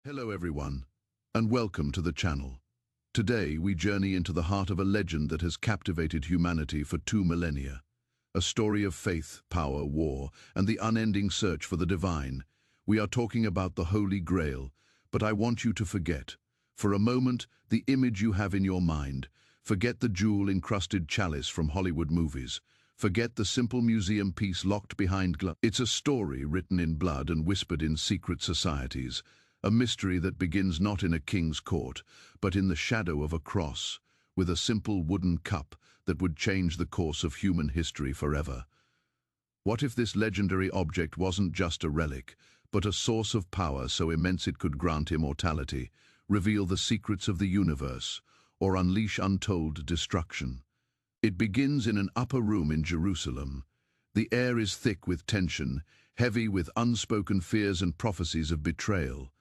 Hello everyone, and welcome to the channel. Today we journey into the heart of a legend that has captivated humanity for 2 millennia. A story of faith, power, war, and the unending search for the divine. We are talking about the Holy Grail, but I want you to forget, for a moment, the image you have in your mind. Forget the jewel-encrusted chalice from Hollywood movies. Forget the simple museum piece locked behind glass. It's a story written in blood and whispered in secret societies. A mystery that begins not in a king's court, but in the shadow of a cross, with a simple wooden cup that would change the course of human history forever. What if this legendary object wasn't just a relic, but a source of power so immense it could grant immortality, reveal the secrets of the universe, or unleash untold destruction? It begins in an upper room in Jerusalem. The air is thick with tension, heavy with unspoken fears and prophecies of betrayal.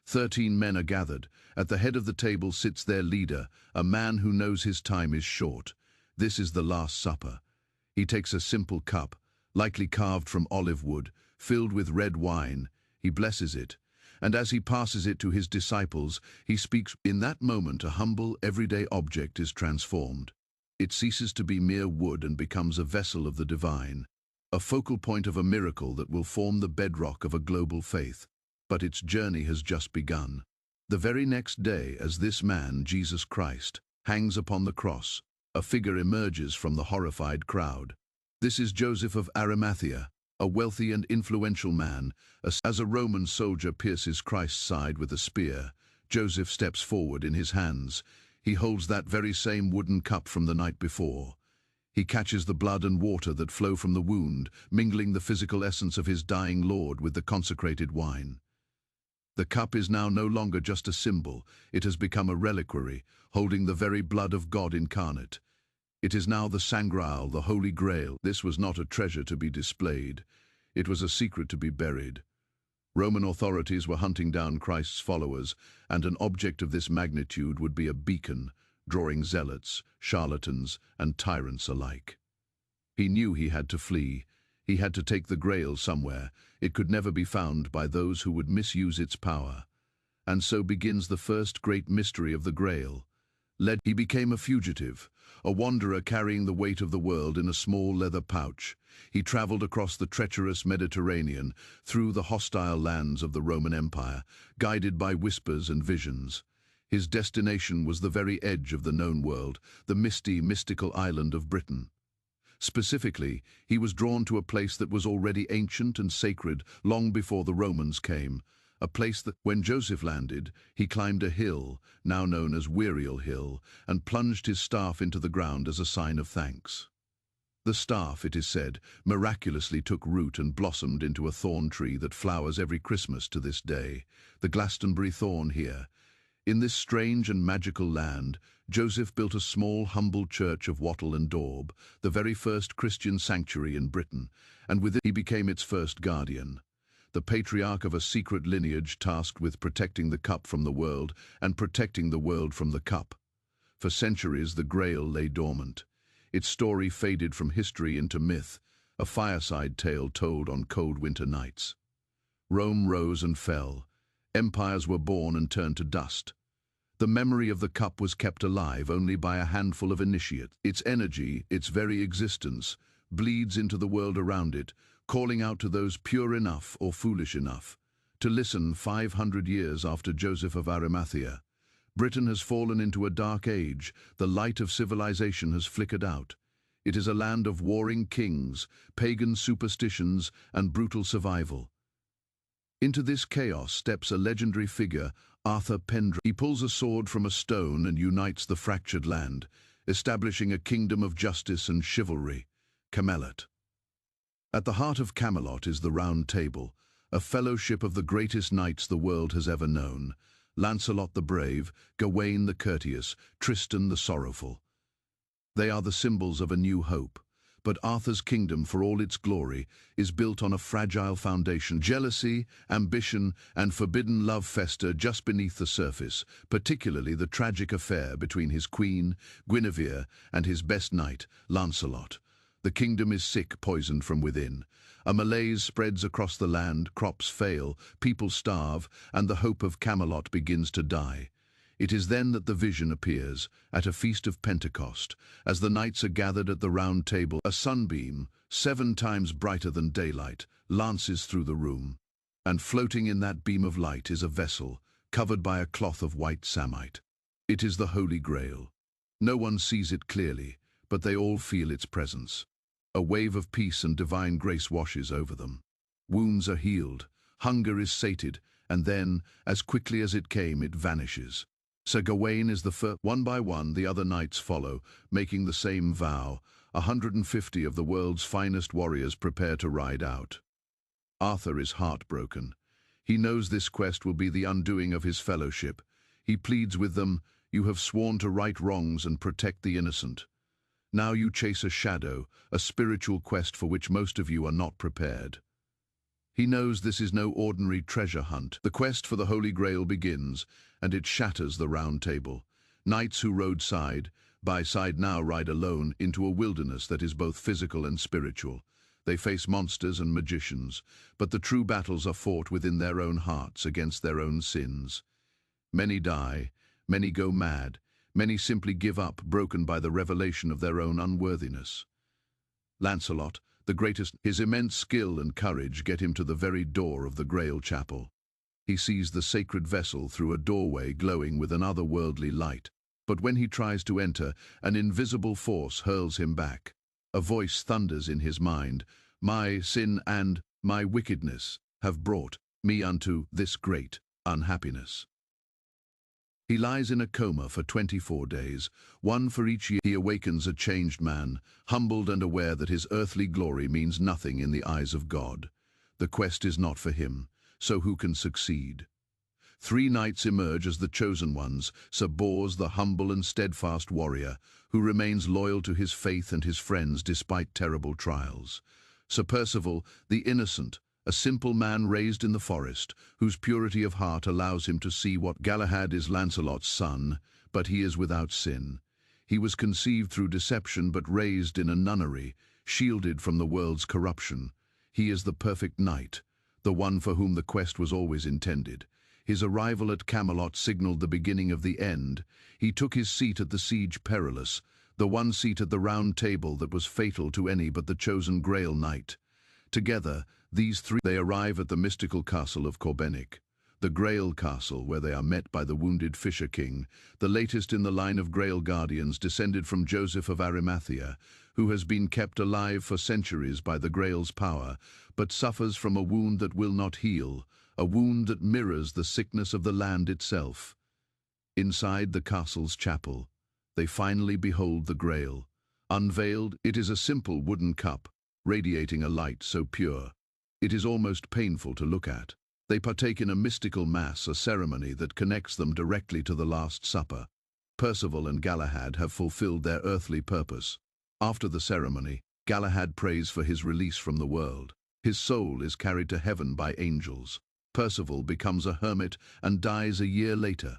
13 men are gathered. At the head of the table sits their leader, a man who knows his time is short. This is the Last Supper. He takes a simple cup, likely carved from olive wood, filled with red wine. He blesses it, and as he passes it to his disciples, he speaks. In that moment, a humble, everyday object is transformed. It ceases to be mere wood and becomes a vessel of the divine, a focal point of a miracle that will form the bedrock of a global faith. But its journey has just begun. The very next day, as this man, Jesus Christ, hangs upon the cross, a figure emerges from the horrified crowd. This is Joseph of Arimathea, a wealthy and influential man. As a Roman soldier pierces Christ's side with a spear, Joseph steps forward. In his hands, he holds that very same wooden cup from the night before. He catches the blood and water that flow from the wound, mingling the physical essence of his dying Lord with the consecrated wine. The cup is now no longer just a symbol. It has become a reliquary, holding the very blood of God incarnate. It is now the Sangreal, the Holy Grail. This was not a treasure to be displayed. It was a secret to be buried. Roman authorities were hunting down Christ's followers, and an object of this magnitude would be a beacon, drawing zealots, charlatans, and tyrants alike. He knew he had to flee. He had to take the Grail somewhere. It could never be found by those who would misuse its power. And so begins the first great mystery of the Grail. He became a fugitive, a wanderer carrying the weight of the world in a small leather pouch. He traveled across the treacherous Mediterranean, through the hostile lands of the Roman Empire, guided by whispers and visions. His destination was the very edge of the known world, the misty, mystical island of Britain. Specifically, he was drawn to a place that was already ancient and sacred long before the Romans came, a place that, when Joseph landed, he climbed a hill, now known as Wearial Hill, and plunged his staff into the ground as a sign of thanks. The staff, it is said, miraculously took root and blossomed into a thorn tree that flowers every Christmas to this day, the Glastonbury thorn here. In this strange and magical land, Joseph built a small, humble church of wattle and daub, the very first Christian sanctuary in Britain, and with it he became its first guardian, the patriarch of a secret lineage tasked with protecting the cup from the world and protecting the world from the cup. For centuries, the Grail lay dormant. Its story faded from history into myth, a fireside tale told on cold winter nights. Rome rose and fell. Empires were born and turned to dust. The memory of the cup was kept alive only by a handful of initiates. Its energy, its very existence, bleeds into the world around it, calling out to those pure enough or foolish enough to listen. 500 years after Joseph of Arimathea, Britain has fallen into a dark age. The light of civilization has flickered out. It is a land of warring kings, pagan superstitions, and brutal survival. Into this chaos steps a legendary figure, Arthur Pendragon. He pulls a sword from a stone and unites the fractured land, establishing a kingdom of justice and chivalry, Camelot. At the heart of Camelot is the Round Table, a fellowship of the greatest knights the world has ever known: Lancelot the Brave, Gawain the Courteous, Tristan the Sorrowful. They are the symbols of a new hope. But Arthur's kingdom, for all its glory, is built on a fragile foundation. Jealousy, ambition, and forbidden love fester just beneath the surface, particularly the tragic affair between his queen, Guinevere, and his best knight, Lancelot. The kingdom is sick, poisoned from within. A malaise spreads across the land, crops fail, people starve, and the hope of Camelot begins to die. It is then that the vision appears, at a feast of Pentecost, as the knights are gathered at the round table. A sunbeam, 7 times brighter than daylight, lances through the room, and floating in that beam of light is a vessel, covered by a cloth of white samite. It is the Holy Grail. No one sees it clearly, but they all feel its presence. A wave of peace and divine grace washes over them. Wounds are healed, hunger is sated, and then, as quickly as it came, it vanishes. Sir Gawain is the first. One by one, the other knights follow, making the same vow. 150 of the world's finest warriors prepare to ride out. Arthur is heartbroken. He knows this quest will be the undoing of his fellowship. He pleads with them, "You have sworn to right wrongs and protect the innocent. Now you chase a shadow, a spiritual quest for which most of you are not prepared." He knows this is no ordinary treasure hunt. The quest for the Holy Grail begins, and it shatters the round table. Knights who rode side by side now ride alone into a wilderness that is both physical and spiritual. They face monsters and magicians, but the true battles are fought within their own hearts against their own sins. Many die, many go mad, many simply give up, broken by the revelation of their own unworthiness. Lancelot, the greatest, his immense skill and courage get him to the very door of the Grail Chapel. He sees the sacred vessel through a doorway glowing with an otherworldly light. But when he tries to enter, an invisible force hurls him back. A voice thunders in his mind, "My sin and my wickedness have brought me unto this great unhappiness." He lies in a coma for 24 days, one for each year. He awakens a changed man, humbled and aware that his earthly glory means nothing in the eyes of God. The quest is not for him, so who can succeed? 3 knights emerge as the chosen ones: Sir Bors, the humble and steadfast warrior, who remains loyal to his faith and his friends despite terrible trials. Sir Percival, the innocent, a simple man raised in the forest, whose purity of heart allows him to see what. Galahad is Lancelot's son, but he is without sin. He was conceived through deception but raised in a nunnery, shielded from the world's corruption. He is the perfect knight, the one for whom the quest was always intended. His arrival at Camelot signaled the beginning of the end. He took his seat at the Siege Perilous, the one seat at the round table that was fatal to any but the chosen Grail Knight. Together, these 3, they arrive at the mystical castle of Corbenic, the Grail Castle, where they are met by the wounded Fisher King, the latest in the line of Grail Guardians descended from Joseph of Arimathea, who has been kept alive for centuries by the Grail's power, but suffers from a wound that will not heal, a wound that mirrors the sickness of the land itself. Inside the castle's chapel, they finally behold the Grail. Unveiled, it is a simple wooden cup, radiating a light so pure, it is almost painful to look at. They partake in a mystical mass, a ceremony that connects them directly to the Last Supper. Percival and Galahad have fulfilled their earthly purpose. After the ceremony, Galahad prays for his release from the world. His soul is carried to heaven by angels. Percival becomes a hermit and dies a year later.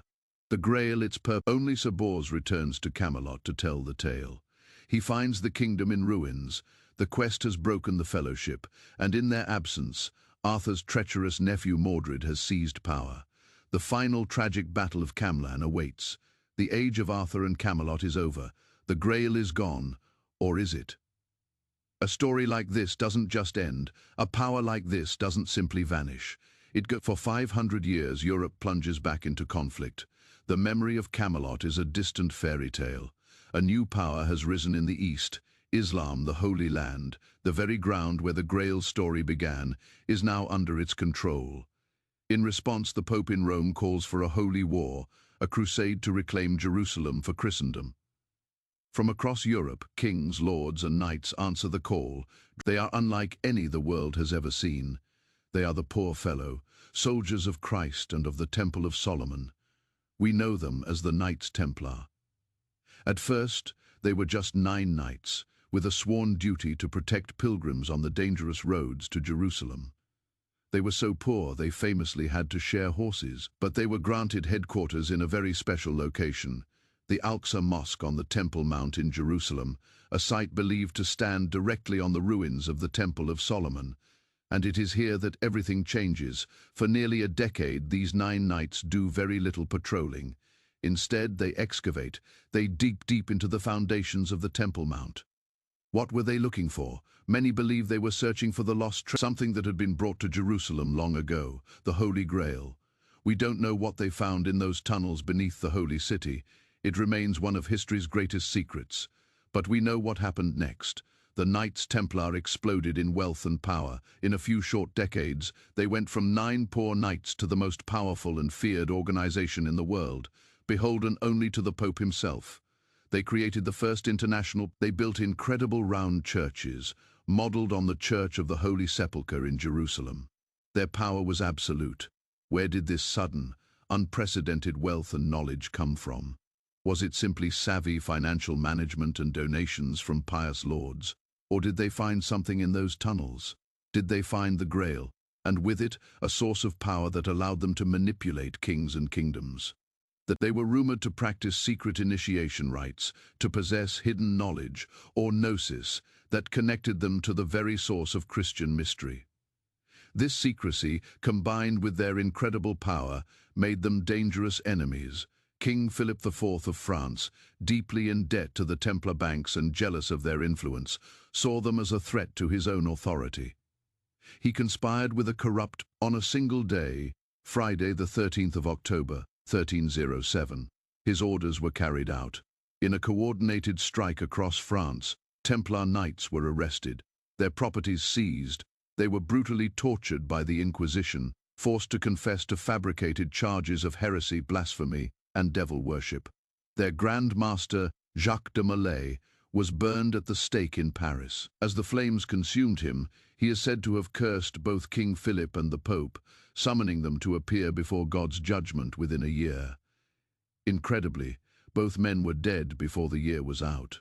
The Grail, its purpose. Only Sir Bors returns to Camelot to tell the tale. He finds the kingdom in ruins. The quest has broken the fellowship, and in their absence, Arthur's treacherous nephew Mordred has seized power. The final tragic battle of Camlan awaits. The age of Arthur and Camelot is over. The Grail is gone, or is it? A story like this doesn't just end. A power like this doesn't simply vanish. For 500 years, Europe plunges back into conflict. The memory of Camelot is a distant fairy tale. A new power has risen in the East. Islam, the Holy Land, the very ground where the Grail story began, is now under its control. In response, the Pope in Rome calls for a holy war, a crusade to reclaim Jerusalem for Christendom. From across Europe, kings, lords, and knights answer the call. They are unlike any the world has ever seen. They are the poor fellow, soldiers of Christ and of the Temple of Solomon. We know them as the Knights Templar. At first, they were just 9 knights, with a sworn duty to protect pilgrims on the dangerous roads to Jerusalem. They were so poor they famously had to share horses, but they were granted headquarters in a very special location, the Al-Aqsa Mosque on the Temple Mount in Jerusalem, a site believed to stand directly on the ruins of the Temple of Solomon. And it is here that everything changes. For nearly a decade, these 9 knights do very little patrolling. Instead, they excavate. They dig deep into the foundations of the Temple Mount. What were they looking for? Many believe they were searching for the lost treasure, something that had been brought to Jerusalem long ago, the Holy Grail. We don't know what they found in those tunnels beneath the Holy City. It remains one of history's greatest secrets. But we know what happened next. The Knights Templar exploded in wealth and power. In a few short decades, they went from 9 poor knights to the most powerful and feared organization in the world, beholden only to the Pope himself. They created the first international. They built incredible round churches, modeled on the Church of the Holy Sepulchre in Jerusalem. Their power was absolute. Where did this sudden, unprecedented wealth and knowledge come from? Was it simply savvy financial management and donations from pious lords? Or did they find something in those tunnels? Did they find the Grail, and with it, a source of power that allowed them to manipulate kings and kingdoms? That they were rumored to practice secret initiation rites, to possess hidden knowledge, or gnosis, that connected them to the very source of Christian mystery. This secrecy, combined with their incredible power, made them dangerous enemies. King Philip IV of France, deeply in debt to the Templar banks and jealous of their influence, saw them as a threat to his own authority. He conspired with a corrupt, on a single day, Friday the 13th of October, 1307. His orders were carried out. In a coordinated strike across France, Templar knights were arrested, their properties seized. They were brutally tortured by the Inquisition, forced to confess to fabricated charges of heresy, blasphemy, and devil worship. Their Grand Master, Jacques de Molay, was burned at the stake in Paris. As the flames consumed him, he is said to have cursed both King Philip and the Pope, summoning them to appear before God's judgment within a year. Incredibly, both men were dead before the year was out.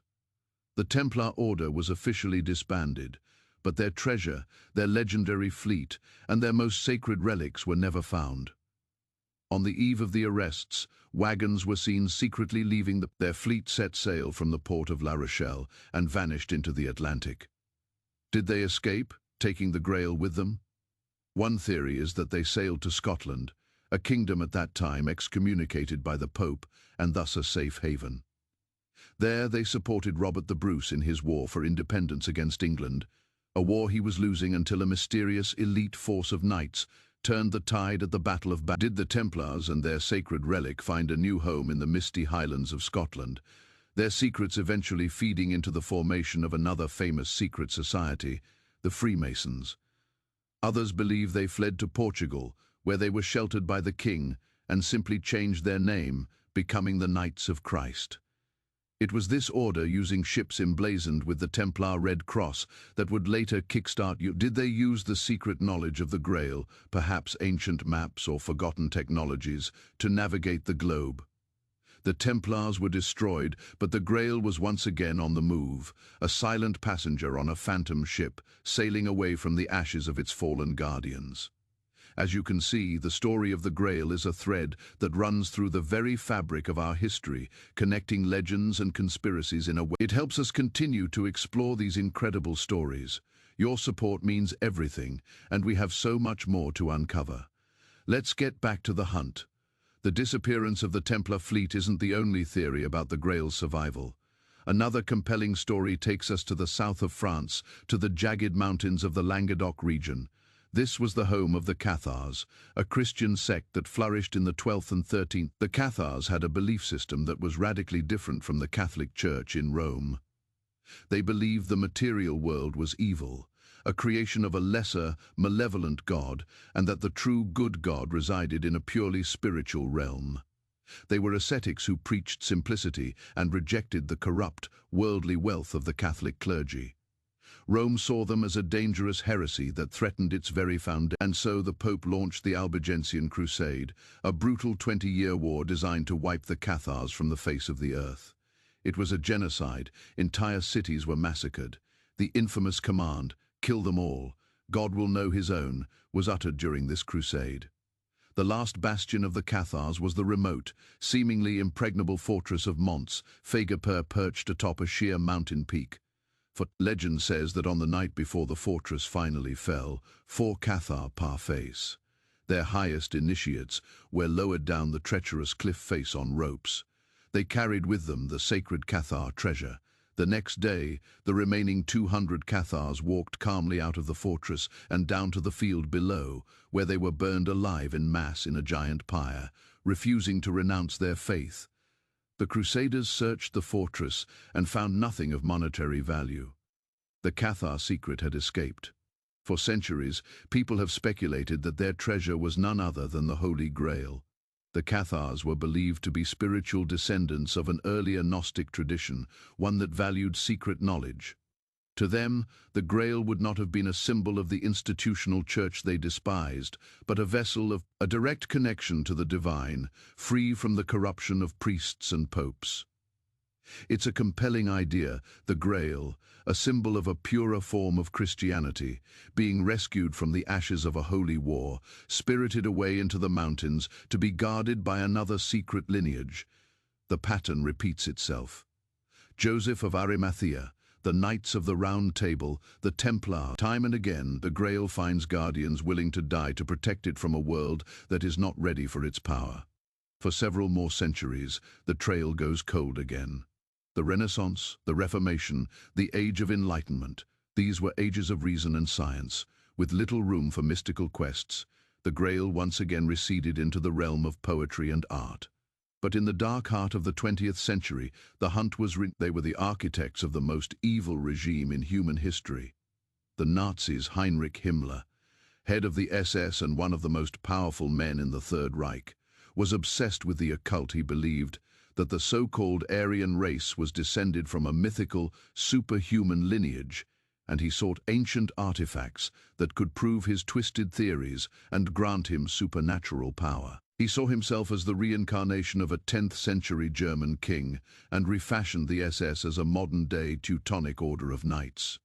The Templar Order was officially disbanded, but their treasure, their legendary fleet, and their most sacred relics were never found. On the eve of the arrests, wagons were seen secretly leaving their fleet set sail from the port of La Rochelle and vanished into the Atlantic. Did they escape, taking the Grail with them? One theory is that they sailed to Scotland, a kingdom at that time excommunicated by the Pope and thus a safe haven. There they supported Robert the Bruce in his war for independence against England, a war he was losing until a mysterious elite force of knights turned the tide at the Battle of Did the Templars and their sacred relic find a new home in the misty highlands of Scotland, their secrets eventually feeding into the formation of another famous secret society, the Freemasons? Others believe they fled to Portugal, where they were sheltered by the king, and simply changed their name, becoming the Knights of Christ. It was this order, using ships emblazoned with the Templar Red Cross, that would later kickstart you. Did they use the secret knowledge of the Grail, perhaps ancient maps or forgotten technologies, to navigate the globe? The Templars were destroyed, but the Grail was once again on the move, a silent passenger on a phantom ship, sailing away from the ashes of its fallen guardians. As you can see, the story of the Grail is a thread that runs through the very fabric of our history, connecting legends and conspiracies in a way. It helps us continue to explore these incredible stories. Your support means everything, and we have so much more to uncover. Let's get back to the hunt. The disappearance of the Templar fleet isn't the only theory about the Grail's survival. Another compelling story takes us to the south of France, to the jagged mountains of the Languedoc region. This was the home of the Cathars, a Christian sect that flourished in the 12th and 13th. The Cathars had a belief system that was radically different from the Catholic Church in Rome. They believed the material world was evil, a creation of a lesser, malevolent God, and that the true good God resided in a purely spiritual realm. They were ascetics who preached simplicity and rejected the corrupt, worldly wealth of the Catholic clergy. Rome saw them as a dangerous heresy that threatened its very foundation, and so the Pope launched the Albigensian Crusade, a brutal 20-year war designed to wipe the Cathars from the face of the earth. It was a genocide. Entire cities were massacred. The infamous command, "Kill them all, God will know his own," was uttered during this crusade. The last bastion of the Cathars was the remote, seemingly impregnable fortress of Mons, Fagapur, perched atop a sheer mountain peak. For legend says that on the night before the fortress finally fell, 4 Cathar parfaits, their highest initiates, were lowered down the treacherous cliff face on ropes. They carried with them the sacred Cathar treasure. The next day, the remaining 200 Cathars walked calmly out of the fortress and down to the field below, where they were burned alive en masse in a giant pyre, refusing to renounce their faith. The Crusaders searched the fortress and found nothing of monetary value. The Cathar secret had escaped. For centuries, people have speculated that their treasure was none other than the Holy Grail. The Cathars were believed to be spiritual descendants of an earlier Gnostic tradition, one that valued secret knowledge. To them, the Grail would not have been a symbol of the institutional church they despised, but a vessel of a direct connection to the divine, free from the corruption of priests and popes. It's a compelling idea, the Grail, a symbol of a purer form of Christianity, being rescued from the ashes of a holy war, spirited away into the mountains to be guarded by another secret lineage. The pattern repeats itself. Joseph of Arimathea, the Knights of the Round Table, the Templar. Time and again, the Grail finds guardians willing to die to protect it from a world that is not ready for its power. For several more centuries, the trail goes cold again. The Renaissance, the Reformation, the Age of Enlightenment, these were ages of reason and science, with little room for mystical quests. The Grail once again receded into the realm of poetry and art. But in the dark heart of the 20th century, the hunt was written. They were the architects of the most evil regime in human history. The Nazis, Heinrich Himmler, head of the SS and one of the most powerful men in the Third Reich, was obsessed with the occult. He believed that the so-called Aryan race was descended from a mythical, superhuman lineage, and he sought ancient artifacts that could prove his twisted theories and grant him supernatural power. He saw himself as the reincarnation of a 10th-century German king and refashioned the SS as a modern-day Teutonic order of knights.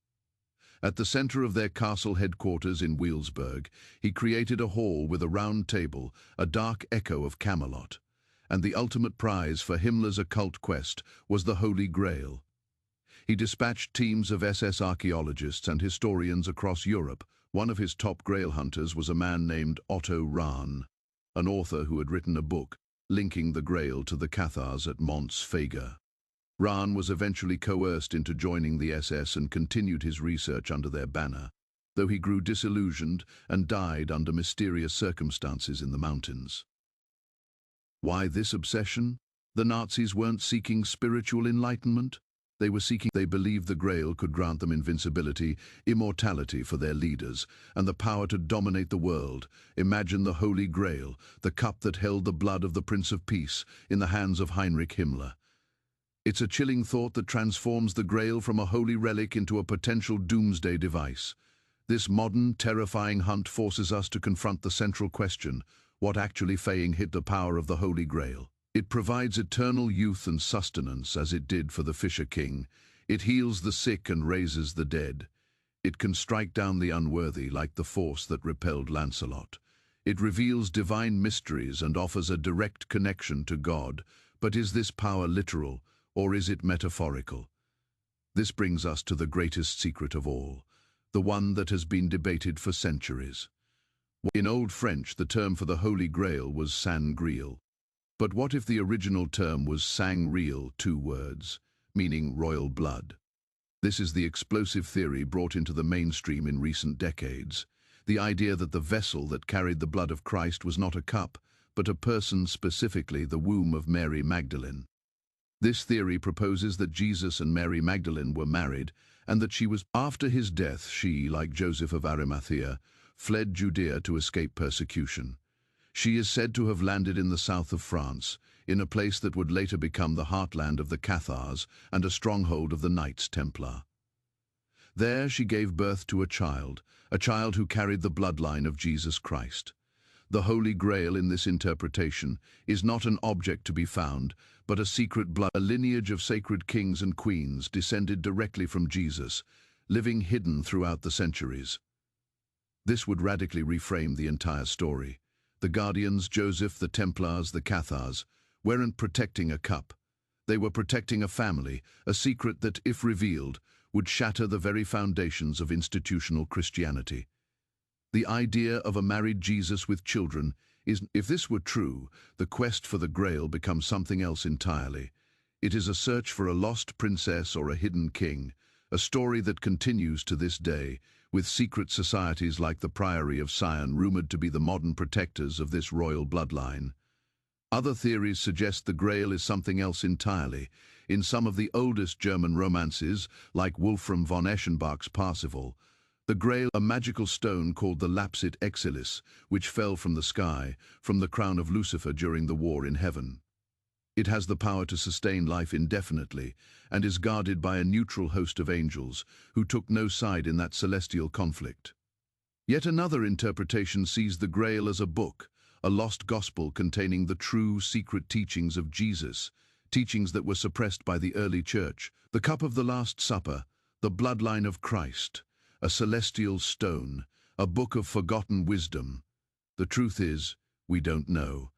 At the center of their castle headquarters in Weilsburg, he created a hall with a round table, a dark echo of Camelot. And the ultimate prize for Himmler's occult quest was the Holy Grail. He dispatched teams of SS archaeologists and historians across Europe. One of his top Grail hunters was a man named Otto Rahn, an author who had written a book linking the Grail to the Cathars at Mons Fagapur. Rahn was eventually coerced into joining the SS and continued his research under their banner, though he grew disillusioned and died under mysterious circumstances in the mountains. Why this obsession? The Nazis weren't seeking spiritual enlightenment. They believed the Grail could grant them invincibility, immortality for their leaders, and the power to dominate the world. Imagine the Holy Grail, the cup that held the blood of the Prince of Peace, in the hands of Heinrich Himmler. It's a chilling thought that transforms the Grail from a holy relic into a potential doomsday device. This modern, terrifying hunt forces us to confront the central question: what actually hid the power of the Holy Grail? It provides eternal youth and sustenance, as it did for the Fisher King. It heals the sick and raises the dead. It can strike down the unworthy like the force that repelled Lancelot. It reveals divine mysteries and offers a direct connection to God. But is this power literal, or is it metaphorical? This brings us to the greatest secret of all, the one that has been debated for centuries. In Old French, the term for the Holy Grail was Sang Grail. But what if the original term was Sang Real, 2 words, meaning royal blood? This is the explosive theory brought into the mainstream in recent decades. The idea that the vessel that carried the blood of Christ was not a cup, but a person, specifically the womb of Mary Magdalene. This theory proposes that Jesus and Mary Magdalene were married, and that after his death, she, like Joseph of Arimathea, fled Judea to escape persecution. She is said to have landed in the south of France, in a place that would later become the heartland of the Cathars and a stronghold of the Knights Templar. There she gave birth to a child who carried the bloodline of Jesus Christ. The Holy Grail in this interpretation is not an object to be found, but a secret a lineage of sacred kings and queens descended directly from Jesus, living hidden throughout the centuries. This would radically reframe the entire story. The Guardians, Joseph, the Templars, the Cathars, weren't protecting a cup. They were protecting a family, a secret that, if revealed, would shatter the very foundations of institutional Christianity. The idea of a married Jesus with children is, if this were true, the quest for the Grail becomes something else entirely. It is a search for a lost princess or a hidden king, a story that continues to this day, with secret societies like the Priory of Sion rumored to be the modern protectors of this royal bloodline. Other theories suggest the Grail is something else entirely. In some of the oldest German romances, like Wolfram von Eschenbach's Parsifal, the Grail, a magical stone called the Lapsit Exilis, which fell from the sky, from the crown of Lucifer during the war in heaven. It has the power to sustain life indefinitely, and is guarded by a neutral host of angels, who took no side in that celestial conflict. Yet another interpretation sees the Grail as a book, a lost gospel containing the true, secret teachings of Jesus, teachings that were suppressed by the early church. The cup of the Last Supper, the bloodline of Christ, a celestial stone, a book of forgotten wisdom. The truth is, we don't know,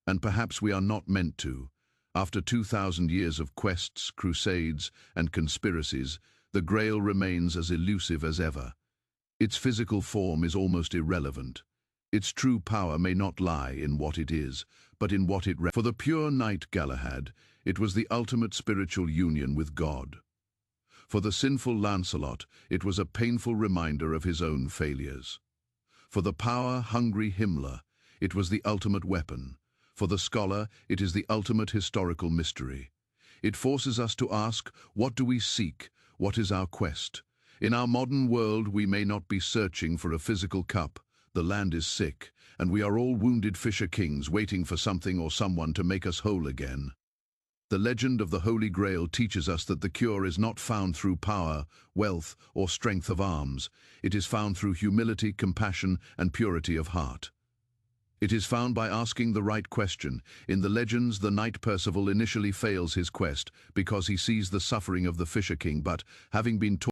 and perhaps we are not meant to. After 2,000 years of quests, crusades, and conspiracies, the Grail remains as elusive as ever. Its physical form is almost irrelevant. Its true power may not lie in what it is, but in what it For the pure knight Galahad, it was the ultimate spiritual union with God. For the sinful Lancelot, it was a painful reminder of his own failures. For the power-hungry Himmler, it was the ultimate weapon. For the scholar, it is the ultimate historical mystery. It forces us to ask, what do we seek? What is our quest? In our modern world, we may not be searching for a physical cup. The land is sick, and we are all wounded fisher kings waiting for something or someone to make us whole again. The legend of the Holy Grail teaches us that the cure is not found through power, wealth, or strength of arms. It is found through humility, compassion, and purity of heart. It is found by asking the right question. In the legends, the knight Percival initially fails his quest because he sees the suffering of the Fisher King, but, having been taught